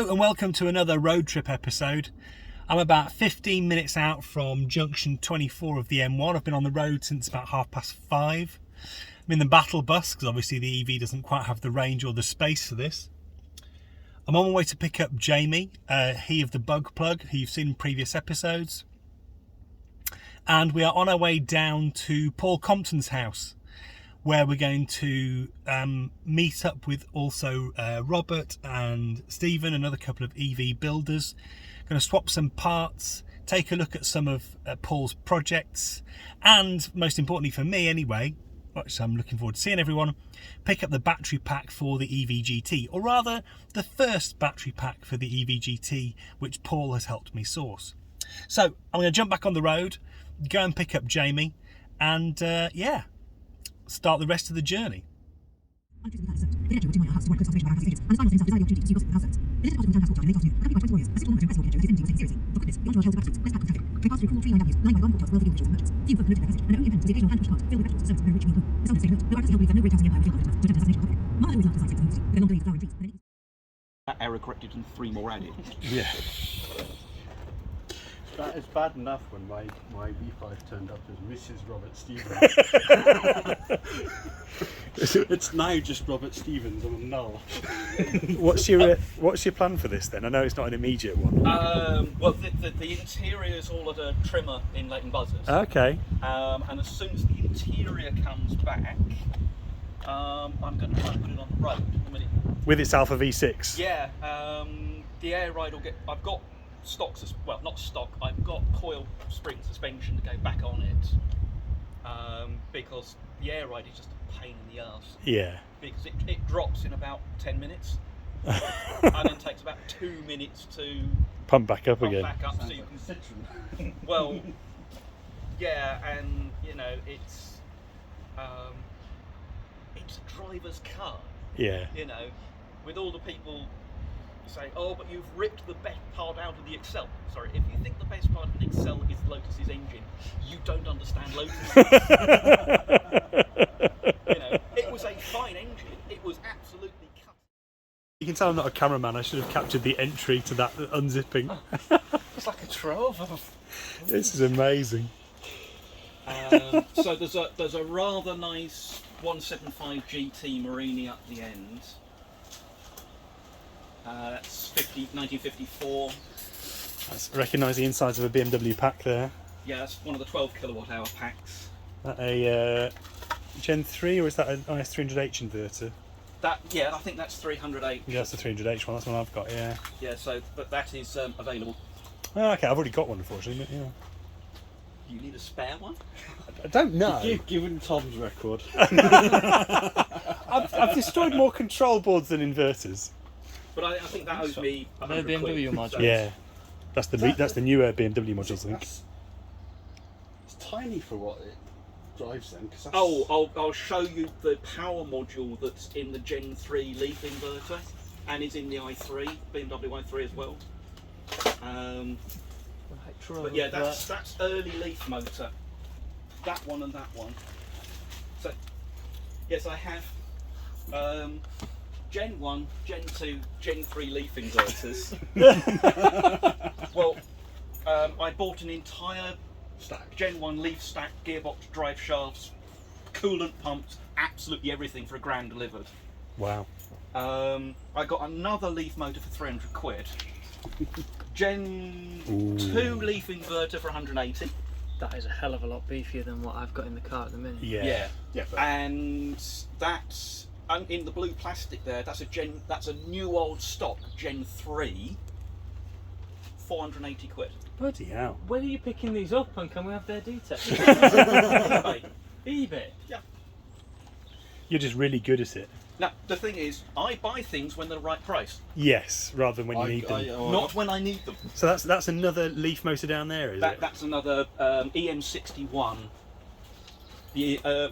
Hello and welcome to another road trip episode. I'm about 15 minutes out from junction 24 of the M1. I've been on the road since about 5:30. I'm in the battle bus because obviously the EV doesn't quite have the range or the space for this. I'm on my way to pick up Jamie, he of the BugPlug, who you've seen in previous episodes. And we are on our way down to Paul Compton's house, where we're going to meet up with also Robert and Stephen, another couple of EV builders. Going to swap some parts, take a look at some of Paul's projects, and most importantly for me anyway, which I'm looking forward to seeing everyone, pick up the battery pack for the EV GT, or rather the first battery pack for the EV GT, which Paul has helped me source. So I'm going to jump back on the road, go and pick up Jamie, and yeah, start the rest of the journey. That error corrected and 3 more added. Yeah. That is bad enough when my V5 turned up as Mrs. Robert Stevens. It's now just Robert Stevens on a null. What's your plan for this then? I know it's not an immediate one. Well, the interior is all at a trimmer in Leighton Buzzards. Okay. And as soon as the interior comes back, I'm going to try and put it on the road. With its Alpha V6? Yeah, the air ride will get... I've got well, not stock, I've got coil spring suspension to go back on it, because the air ride is just a pain in the arse. Yeah. Because it drops in about 10 minutes and then takes about 2 minutes to pump back up again. So you can, well, yeah, and you know it's a driver's car. Yeah. You know, with all the people say, oh, but you've ripped the best part out of the Excel. Sorry, if you think the best part of an Excel is Lotus's engine, you don't understand Lotus. You know, it was a fine engine. It was absolutely cut. You can tell I'm not a cameraman. I should have captured the entry to that unzipping. It's like a trove. This is amazing. So there's a rather nice 175 GT Marini up the end. That's 1954. I recognise the insides of a BMW pack there. Yeah, that's one of the 12 kilowatt hour packs. That a Gen 3 or is that an IS300H inverter? Yeah, I think that's 300H. Yeah, that's the 300H one. That's one I've got. Yeah. Yeah, so but that is available. Oh, okay, I've already got one unfortunately. But, yeah. You need a spare one? I don't know. Given Tom's record. I've destroyed more control boards than inverters. But I think that owes me The BMW module. Yeah, that's the newer BMW modules, I think. It's tiny for what it drives then. Cause that's... Oh, I'll show you the power module that's in the Gen 3 Leaf inverter and is in the i3, BMW i3 as well. But yeah, that's early Leaf motor. That one and that one. So yes, I have Gen 1, Gen 2, Gen 3 Leaf inverters. Well, I bought an entire stack. Gen 1 Leaf stack, gearbox, drive shafts, coolant pumps, absolutely everything for £1,000 delivered. Wow. I got another Leaf motor for 300 quid. Gen 2 Leaf inverter for 180. That is a hell of a lot beefier than what I've got in the car at the minute. Yeah. And that's in the blue plastic there. That's a new old stock Gen 3. 480 quid. Bloody hell. Where are you picking these up and can we have their details? eBay? Yeah. You're just really good at it. Now, the thing is, I buy things when they're the right price. Yes, rather than when you need them. Not when I need them. So that's another Leaf motor down there, is it? That's another EM61. The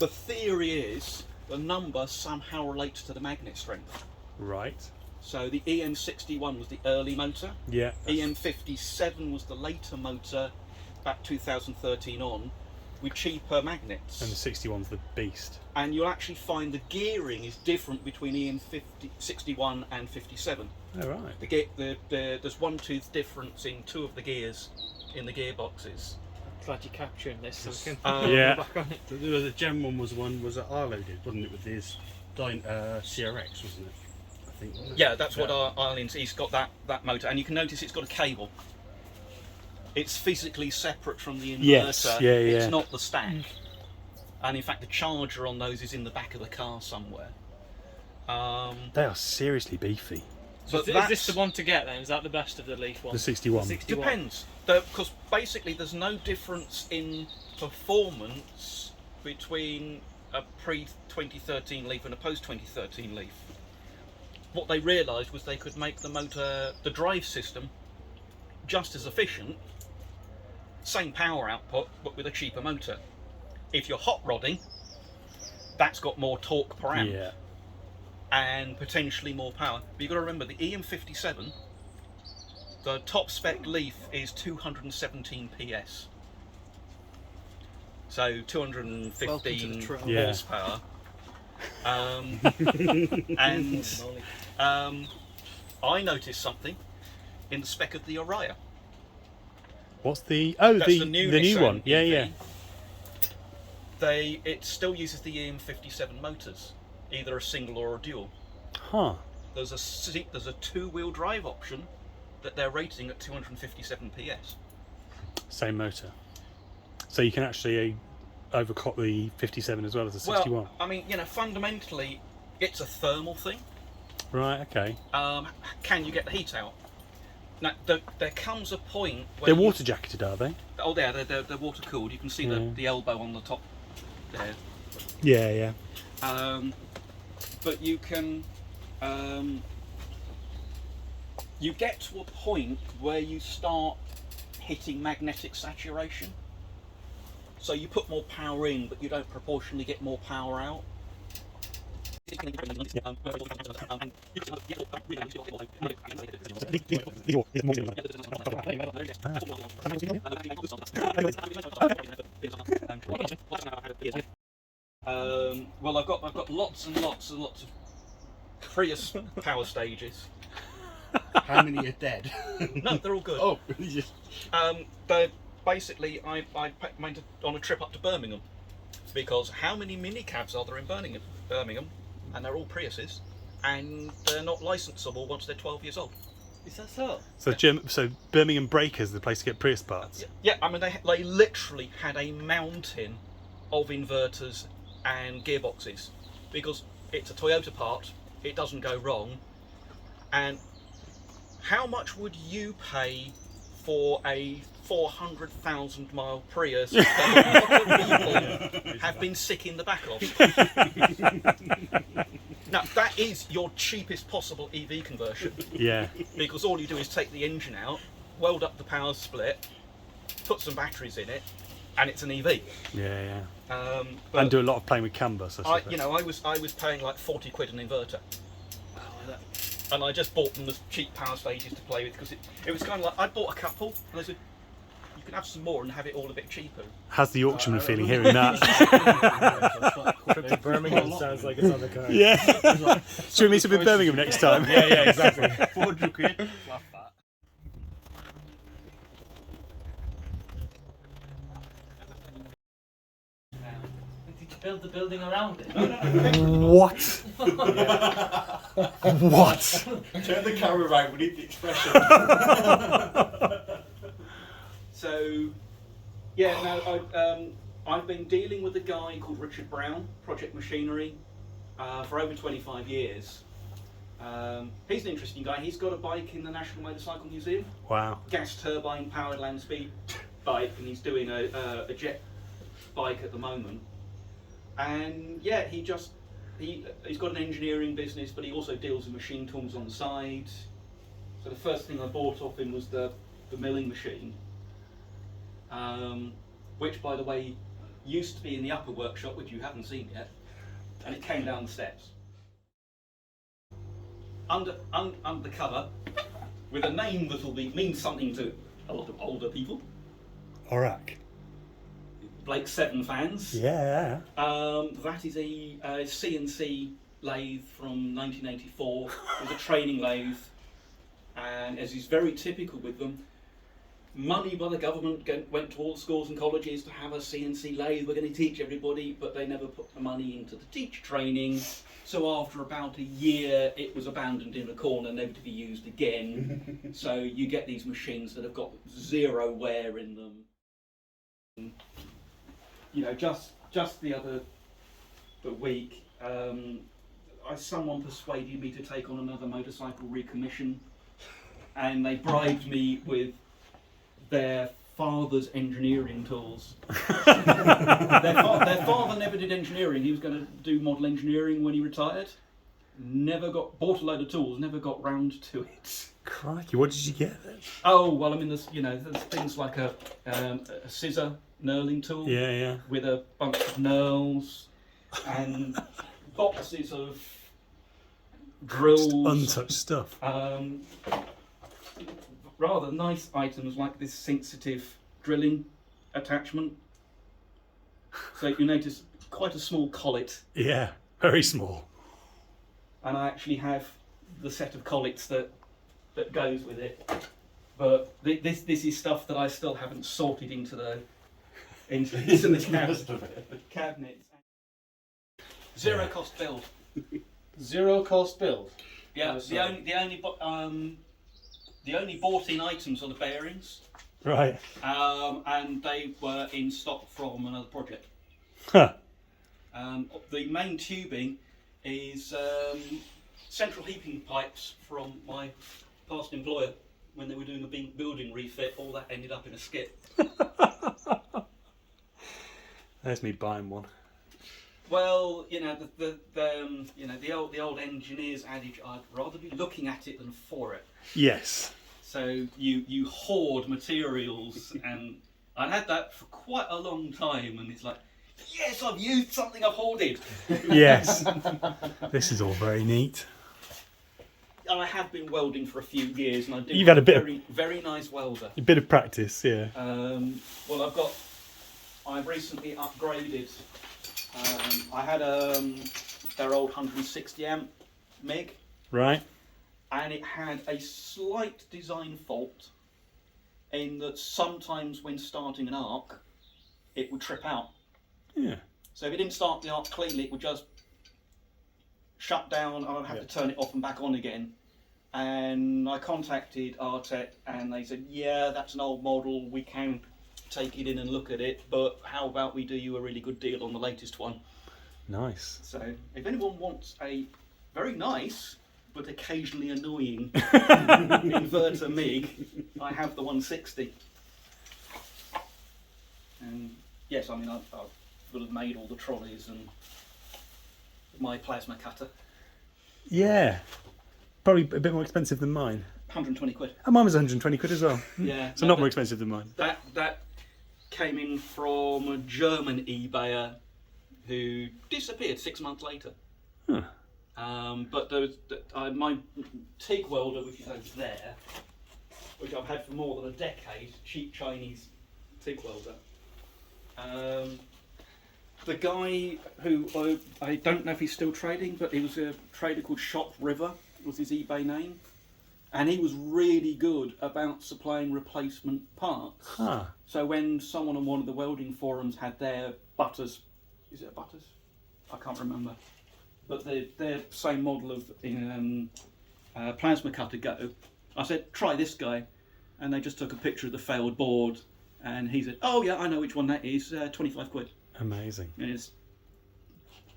theory is the number somehow relates to the magnet strength. Right. So the EM61 was the early motor. Yeah. EM57 was the later motor, about 2013 on. with cheaper magnets. And the 61's the beast. And you'll actually find the gearing is different between EM61 and 57. Oh, right. There's one tooth difference in 2 of the gears in the gearboxes. I'm glad you're capturing this so we can Yeah. go back on it. The Gen one was Arlo did, wasn't it, with his CRX, wasn't it? I think. Wasn't it? Yeah, that's what Ireland's. He's got that motor, and you can notice it's got a cable. It's physically separate from the inverter. Yes, yeah, yeah. It's not the stack. And in fact, the charger on those is in the back of the car somewhere. They are seriously beefy. But Is this the one to get then? Is that the best of the Leaf one? The 61. 61. Depends, because basically there's no difference in performance between a pre-2013 Leaf and a post-2013 Leaf. What they realised was they could make the drive system just as efficient, same power output, but with a cheaper motor. If you're hot rodding, that's got more torque per amp. Yeah. And potentially more power. But you've got to remember the EM57, the top spec Leaf is 217 PS. So 215 Yeah. horsepower. And I noticed something in the spec of the Orion. What's the... That's the new new Nissan one. Yeah, EV. yeah. It still uses the EM57 motors, either a single or a dual. Huh. There's a two-wheel drive option that they're rating at 257 PS. Same motor. So you can actually overclock the 57 as well as the 61. Well, I mean, fundamentally, it's a thermal thing. Right, okay. Can you get the heat out? Now, there comes a point where They're water jacketed, are they? Oh, they're water cooled. You can see the elbow on the top there. Yeah, yeah. But you can, you get to a point where you start hitting magnetic saturation. So you put more power in, but you don't proportionally get more power out. Well, I've got lots and lots and lots of Prius power stages. How many are dead? No, they're all good. Oh, just basically, I went on a trip up to Birmingham because how many minicabs are there in Birmingham? And they're all Priuses, and they're not licensable once they're 12 years old. Is that so? So Birmingham Breakers is the place to get Prius parts. Yeah, I mean they literally had a mountain of inverters and gearboxes because it's a Toyota part, it doesn't go wrong. And how much would you pay for a 400,000 mile Prius that a lot of people have been sick in the back of? Now that is your cheapest possible EV conversion. Yeah. Because all you do is take the engine out, weld up the power split, put some batteries in it, and it's an EV. Yeah, yeah. But And do a lot of playing with CAN bus. I was paying like 40 quid an inverter. And I just bought them as cheap power stages to play with because it was kind of like I bought a couple and I said you can have some more and have it all a bit cheaper. How's the Yorkshireman feeling hearing that? Trip to Birmingham sounds like it's on the card. Yeah. Should we meet up in Birmingham next time? Yeah, exactly. 400 quid. Fluff that. Did you build the building around it? What? What? Turn the camera around, we need the expression. So yeah, no, I've been dealing with a guy called Richard Brown, Project Machinery, for over 25 years. He's an interesting guy. He's got a bike in the National Motorcycle Museum. Wow. Gas turbine powered land speed bike, and he's doing a jet bike at the moment. And yeah, he's got an engineering business, but he also deals in machine tools on the side. So the first thing I bought off him was the milling machine, which by the way used to be in the upper workshop, which you haven't seen yet, and it came down the steps. Under the cover, with a name that'll mean something to a lot of older people. Orac. Blake 7 fans. Yeah. That is a CNC lathe from 1984. It was a training lathe, and as is very typical with them, money by the government went to all schools and colleges to have a CNC lathe. We're going to teach everybody, but they never put the money into the teacher training. So after about a year, it was abandoned in a corner, never to be used again. So you get these machines that have got zero wear in them. You know, just the other week, someone persuaded me to take on another motorcycle recommission, and they bribed me with their father's engineering tools. their father never did engineering. He was going to do model engineering when he retired. Bought a load of tools, never got round to it. Crikey, what did you get then? Oh well, I mean, there's things like a scissor knurling tool. Yeah. With a bunch of knurls and boxes of drills. Just untouched stuff. Rather nice items like this sensitive drilling attachment. So you notice quite a small collet. Yeah, very small. And I actually have the set of collets that goes with it. But this is stuff that I still haven't sorted into the cabinets. Zero cost build. Zero cost build. Yeah, the only bought-in items are the bearings, Right. and they were in stock from another project. Huh. The main tubing is central heating pipes from my past employer. When they were doing the building refit, all that ended up in a skip. There's me buying one. Well, you know the old engineer's adage: I'd rather be looking at it than for it. Yes. So you hoard materials, and I had that for quite a long time, and it's like, yes, I've used something I've hoarded. Yes. This is all very neat. I have been welding for a few years, and I do. You've had a bit very nice welder. A bit of practice, yeah. Well, I've recently upgraded. I had their old 160 amp MIG. Right. And it had a slight design fault in that sometimes when starting an arc, it would trip out. Yeah. So if it didn't start the arc cleanly, it would just shut down, and I'd have to turn it off and back on again. And I contacted Artec, and they said, yeah, that's an old model, we can take it in and look at it, but how about we do you a really good deal on the latest one? Nice. So if anyone wants a very nice but occasionally annoying inverter MIG, I have the 160. And yes, I mean, I would have made all the trolleys and my plasma cutter. Yeah. Probably a bit more expensive than mine. 120 quid. And mine was 120 quid as well. Yeah. So not more expensive than mine. That came in from a German eBayer who disappeared 6 months later. Huh. But there was my TIG welder, which is over there, which I've had for more than a decade, cheap Chinese TIG welder. The guy who, I don't know if he's still trading, but he was a trader called Shop River, was his eBay name. And he was really good about supplying replacement parts. Huh. So when someone on one of the welding forums had their Butters, is it a Butters? I can't remember. But their same model of plasma cutter go, I said, try this guy. And they just took a picture of the failed board. And he said, oh yeah, I know which one that is, 25 quid. Amazing. And just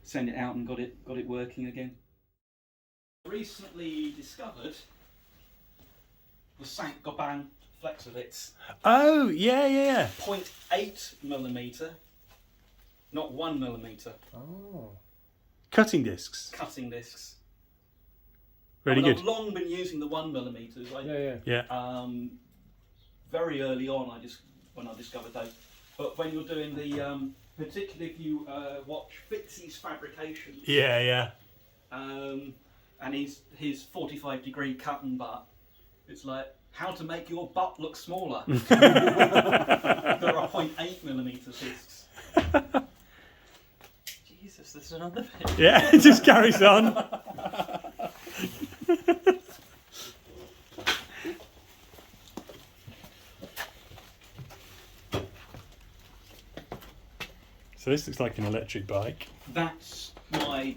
send it out and got it working again. Recently discovered the Saint-Gobain Flexolits. Oh, yeah. 0.8mm, not 1mm. Oh. Cutting discs. Cutting discs. Really good. I've long been using the 1mm. Yeah. Very early on, when I discovered those. But when you're doing the, particularly if you watch Fitzy's Fabrication. Yeah. And his 45-degree cut and butt. It's like how to make your butt look smaller. There are 0.8mm discs. Jesus, there's another bit. Yeah, it just carries on. So this looks like an electric bike. That's my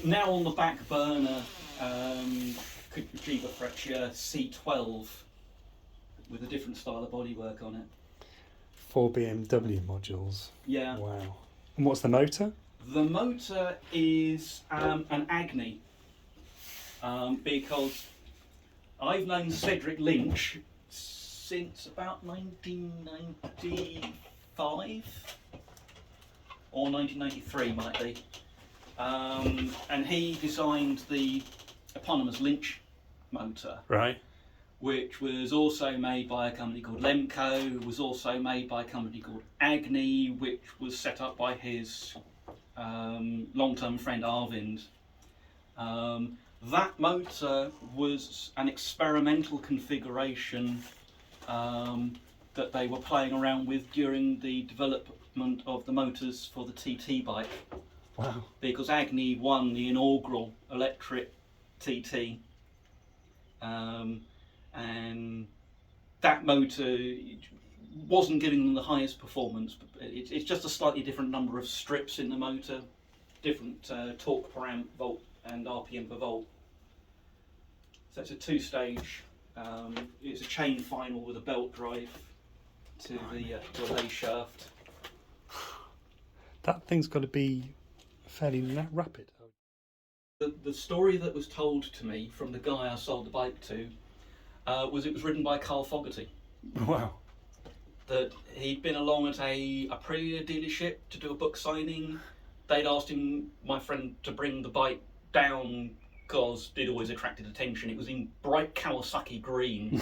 now on the back burner G-Wiz C12 with a different style of bodywork on it. 4 BMW modules. Yeah. Wow. And what's the motor? The motor is an Agni because I've known Cedric Lynch since about 1995 or 1993 might be, and he designed the eponymous Lynch motor, Right. which was also made by a company called Lemco, was also made by a company called Agni, which was set up by his long-term friend Arvind. That motor was an experimental configuration that they were playing around with during the development of the motors for the TT bike. Wow. Because Agni won the inaugural electric TT. And that motor wasn't giving them the highest performance, but it's just a slightly different number of strips in the motor, different torque per amp volt and RPM per volt. So it's a two-stage, it's a chain final with a belt drive to the relay shaft. That thing's got to be fairly rapid. The story that was told to me from the guy I sold the bike to was it was ridden by Carl Fogarty. Wow. That he'd been along at a Aprilia dealership to do a book signing. They'd asked him, my friend, to bring the bike down because it always attracted attention. It was in bright Kawasaki green.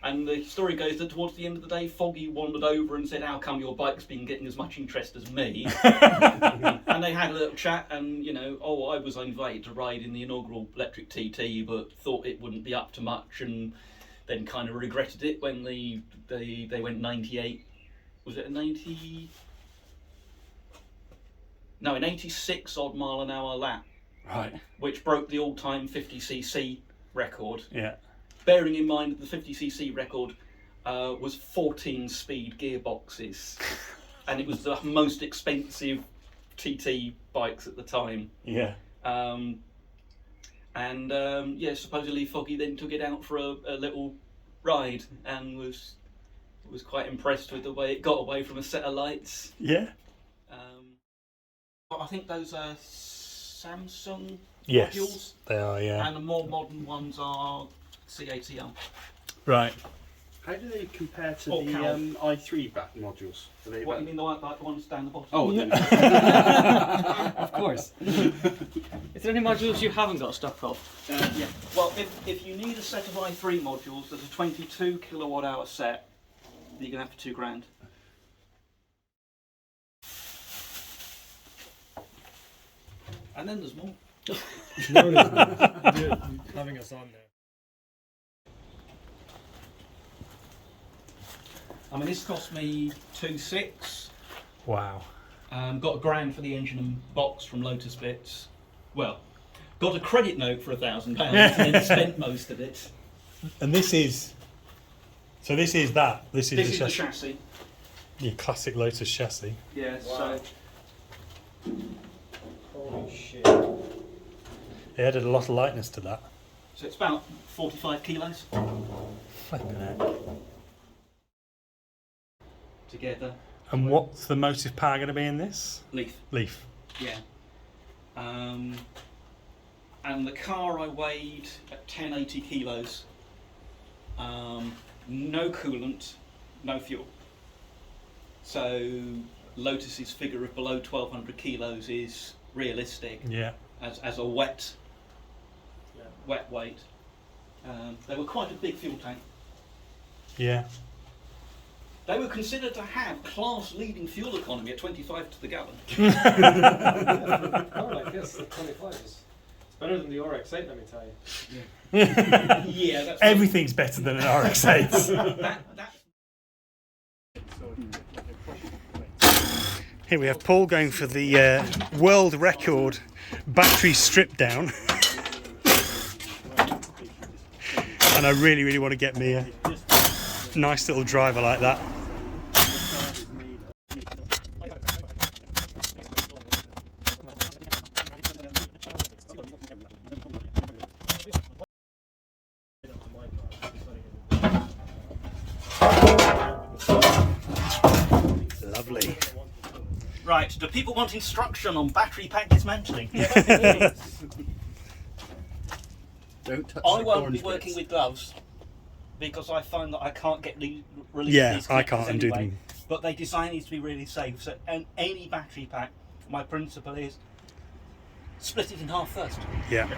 And the story goes that towards the end of the day, Foggy wandered over and said, "How come your bike's been getting as much interest as me?" And they had a little chat, and I was invited to ride in the inaugural electric TT, but thought it wouldn't be up to much, and then kind of regretted it when they went 98. Was it a 90? No, an 86 odd mile an hour lap. Right. Which broke the all-time 50cc record. Yeah. Bearing in mind that the 50cc record was 14-speed gearboxes, and it was the most expensive TT bikes at the time. Yeah. Supposedly Foggy then took it out for a little ride and was quite impressed with the way it got away from a set of lights. Yeah. I think those are Samsung Yes, modules, they are. Yeah. and the more modern ones are CATL. Right. How do they compare to Or the Cal. I3 back modules? Do they What do you mean, the ones down the bottom? Oh, Of course. Is there any modules you haven't got stock of? Yeah. Well, if you need a set of i3 modules, there's a 22 kilowatt hour set that you can have for £2,000. And then there's more. Having us on there. I mean, this cost me 2,600. Wow. Got £1,000 for the engine and box from Lotus Bits. Well, got a credit note for £1,000 and then spent most of it. And this is. So this is that. This is This the is the chassis. chassis. Your classic Lotus chassis. Yeah. Wow. So Holy shit. It added a lot of lightness to that. it's about 45 kilos Flipping heck. together. And what's the motive power going to be in this? Leaf. Leaf. Yeah. And the car I weighed at 1080 kilos. No coolant, no fuel. So Lotus's figure of below 1,200 kilos is realistic Yeah. as a wet weight. They were quite a big fuel tank. Yeah. They were considered to have class-leading fuel economy at 25 to the gallon. Oh, like this, the 25s. It's better than the RX-8, let me tell you. Yeah, that's Everything's better than an RX-8. that. So, like a question. Here we have Paul going for the world record battery strip down. And I really, really want to get me a nice little driver like that. Lovely. Right, do people want instruction on battery pack dismantling? Don't touch I the won't orange be working bits. with gloves because I find that I can't get release Yeah, these I connectors can't undo anyway. them. But they design these to be really safe. So, and any battery pack, my principle is split it in half first. Yeah.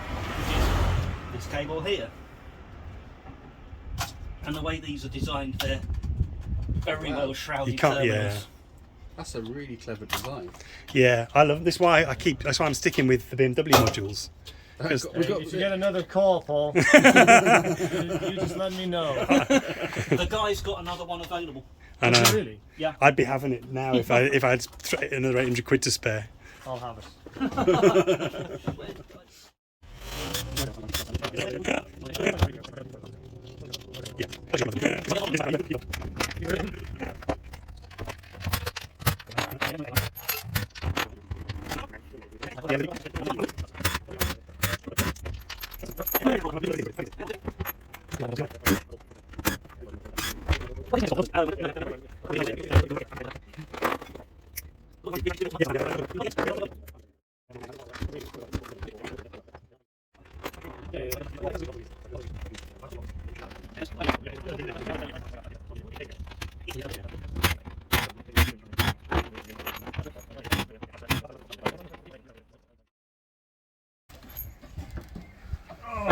This cable here, and the way these are designed, they're very well shrouded. You can't- turbos. yeah. That's a really clever design. Yeah, I love this. Why that's why I'm sticking with the BMW modules. Because We've got- If you get another call, Paul, you just let me know. The guy's got another one available. I know. Really? Yeah. I'd be having it now if I had another 800 quid to spare. I'll have it.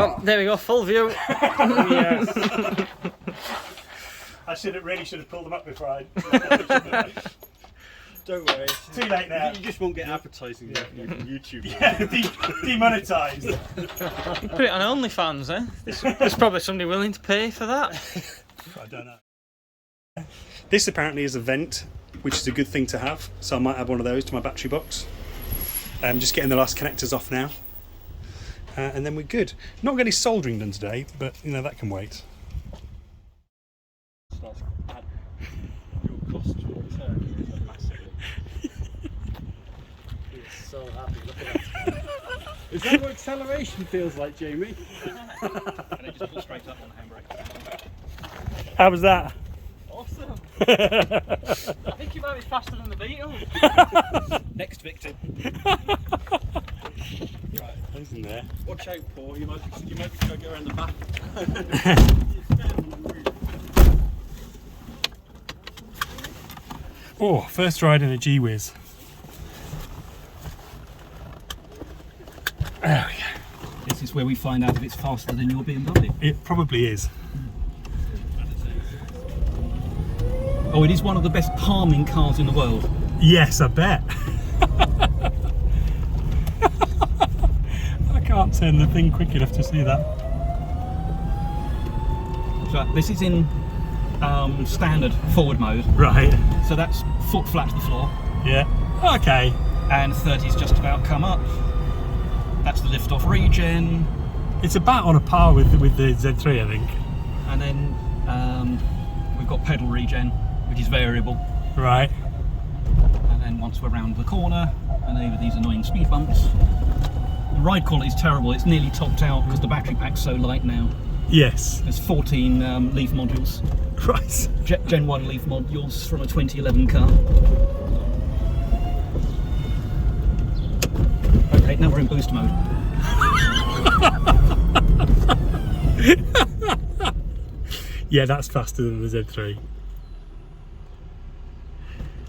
Oh, there we go, full view. Yes. I really should have pulled them up before I. Don't worry. Too late now. You just won't get advertising on YouTube. Demonetised. Put it on OnlyFans, eh? There's probably somebody willing to pay for that. I don't know. This apparently is a vent, which is a good thing to have. So I might add one of those to my battery box. I'm just getting the last connectors off now. And then we're good. Not got any soldering done today, but you know, that can wait. Your cost to return is massive. He's so happy. Look at that. Is that what acceleration feels like, Jamie? And it just pulls straight up on the handbrake. How was that? Awesome. I think you might be faster than the Beetle. Next victim. Isn't there? Watch out, Paul. You might be trying to go around the back. Oh, first ride in a G-Wiz. There we go. This is where we find out if it's faster than your BMW. It probably is. Oh, it is one of the best palming cars in the world. Yes, I bet. I can't turn the thing quick enough to see that. So this is in standard forward mode. Right. So that's foot flat to the floor. Yeah. Okay. And 30's just about come up. That's the lift off regen. It's about on a par with the Z3, I think. And then we've got pedal regen, which is variable. Right. And then once we're round the corner, and over these annoying speed bumps. The ride quality is terrible. It's nearly topped out because the battery pack's so light now. Yes. There's 14 Leaf modules. Right. Gen 1 Leaf modules from a 2011 car. Okay, now we're in boost mode. Yeah, that's faster than the Z3.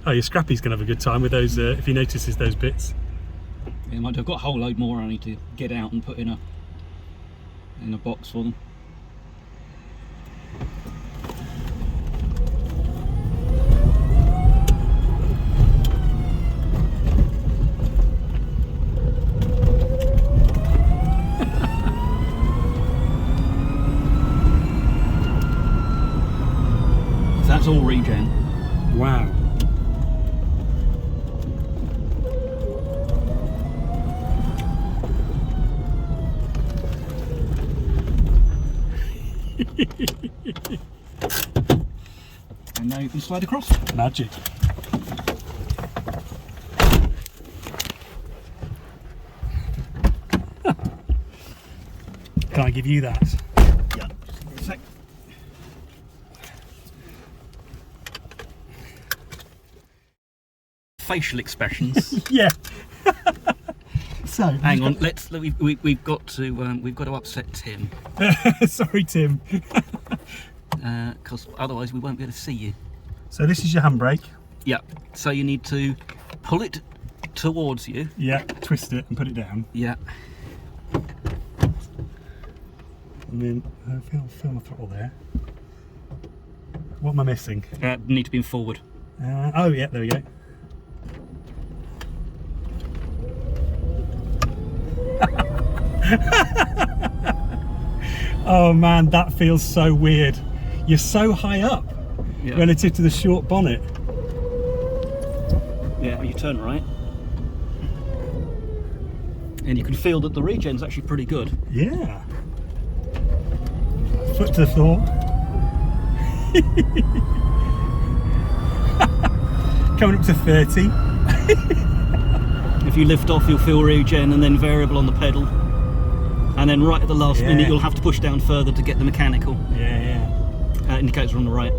Oh, your Scrappy's gonna have a good time with those if he notices those bits. Yeah, I've got a whole load more I need to get out and put in a box for them. So that's all regen. Wow. And now you can slide across. Magic. Can I give you that? Yeah, just give me a sec. Facial expressions. Yeah. So Hang on, we've got to upset Tim, sorry, Tim. because otherwise we won't be able to see you. So this is your handbrake. Yeah. So you need to pull it towards you. Yeah. Twist it and put it down, Yeah. and then feel my throttle there. What am I missing? Need to be in forward. Oh yeah, there we go. Oh man, that feels so weird. You're so high up Yeah. relative to the short bonnet. Yeah. You turn right. And you can feel that the regen's actually pretty good. Yeah. Foot to the floor. Coming up to 30. If you lift off, you'll feel regen and then variable on the pedal. And then right at the last minute, you'll have to push down further to get the mechanical. Yeah. Indicator on the right.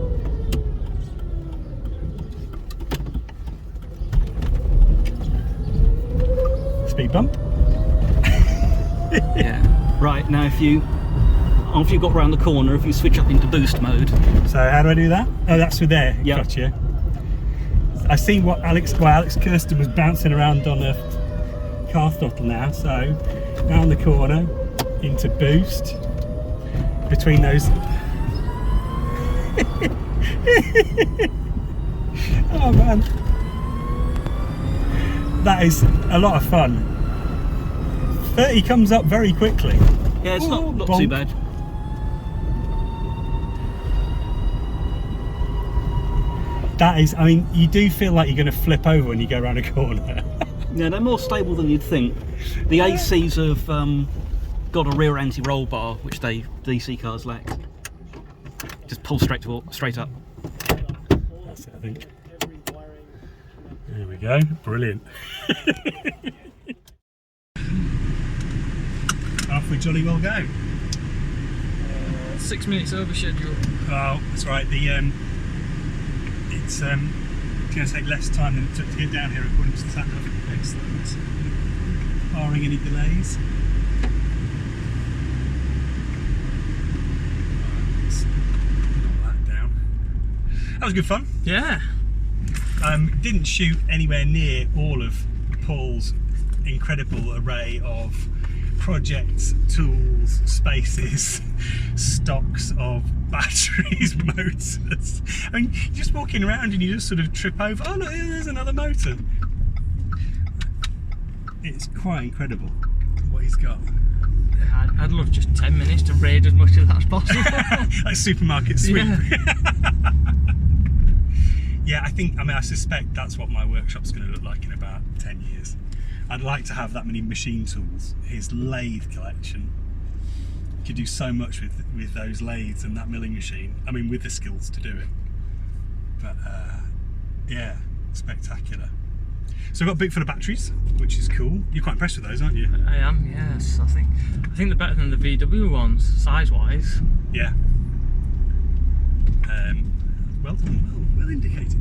Speed bump. Yeah. Right, now after you've got round the corner, if you switch up into boost mode. So how do I do that? Oh, that's through there. Yeah. Gotcha. I seen what Alex Kirsten was bouncing around on a car throttle now. So round the corner into boost between those. Oh man, that is a lot of fun. 30 comes up very quickly. Yeah, it's not bonk. too bad. That is, I mean, you do feel like you're going to flip over when you go around a corner. Yeah, they're more stable than you'd think. The ACs have got a rear anti-roll bar, which DC cars lack. Just pull straight up. That's it, I think. There we go. Brilliant. Off we jolly well go. 6 minutes over schedule. Oh, that's right. It's going to take less time than it took to get down here according to the sat nav. Excellent. Barring any delays. Let's knock that down. That was good fun. Yeah. Didn't shoot anywhere near all of Paul's incredible array of projects, tools, spaces, stocks of batteries, motors. I mean, you're just walking around and you just sort of trip over. Oh look, there's another motor. It's quite incredible what he's got. I'd love just 10 minutes to raid as much of that as possible. Like supermarket sweep. Yeah. Yeah, I suspect that's what my workshop's going to look like in about 10 years. I'd like to have that many machine tools. His lathe collection. You could do so much with those lathes and that milling machine. I mean, with the skills to do it. But yeah, spectacular. So I've got a boot full of batteries, which is cool. You're quite impressed with those, aren't you? I am, yes. I think they're better than the VW ones, size-wise. Yeah. Well done, well indicated.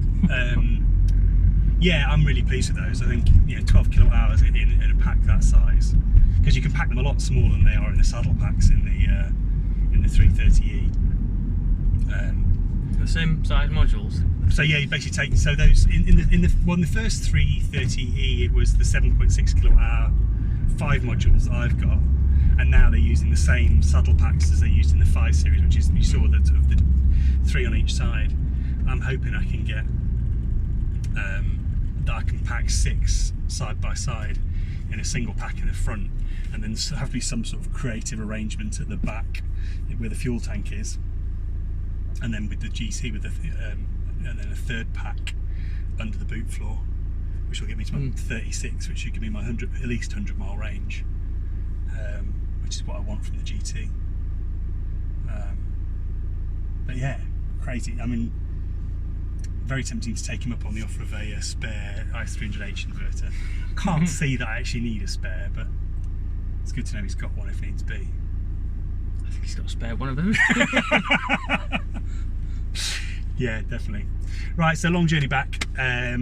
Yeah, I'm really pleased with those. I think 12 kilowatt hours in a pack that size, because you can pack them a lot smaller than they are in the saddle packs in the 330e. The same size modules. So yeah, you basically take those in the first 330e it was the 7.6 kilowatt hour 5 modules that I've got, and now they're using the same saddle packs as they used in the 5 series, which is you saw that of the 3 on each side. I'm hoping I can get that I can pack 6 side by side in a single pack in the front, and then have to be some sort of creative arrangement at the back where the fuel tank is, and then with the GC with the and then a third pack under the boot floor, which will get me to my 36, which should give me my at least 100 mile range, which is what I want from the GT. But yeah, crazy. I mean, very tempting to take him up on the offer of a spare i300H inverter. Can't see that I actually need a spare, but it's good to know he's got one if needs be. I think he's got a spare one of those. Yeah, definitely. Right, so long journey back. Got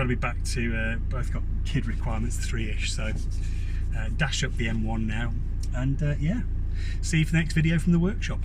to be back to, both got kid requirements, 3-ish, so dash up the M1 now, and yeah, see you for the next video from the workshop.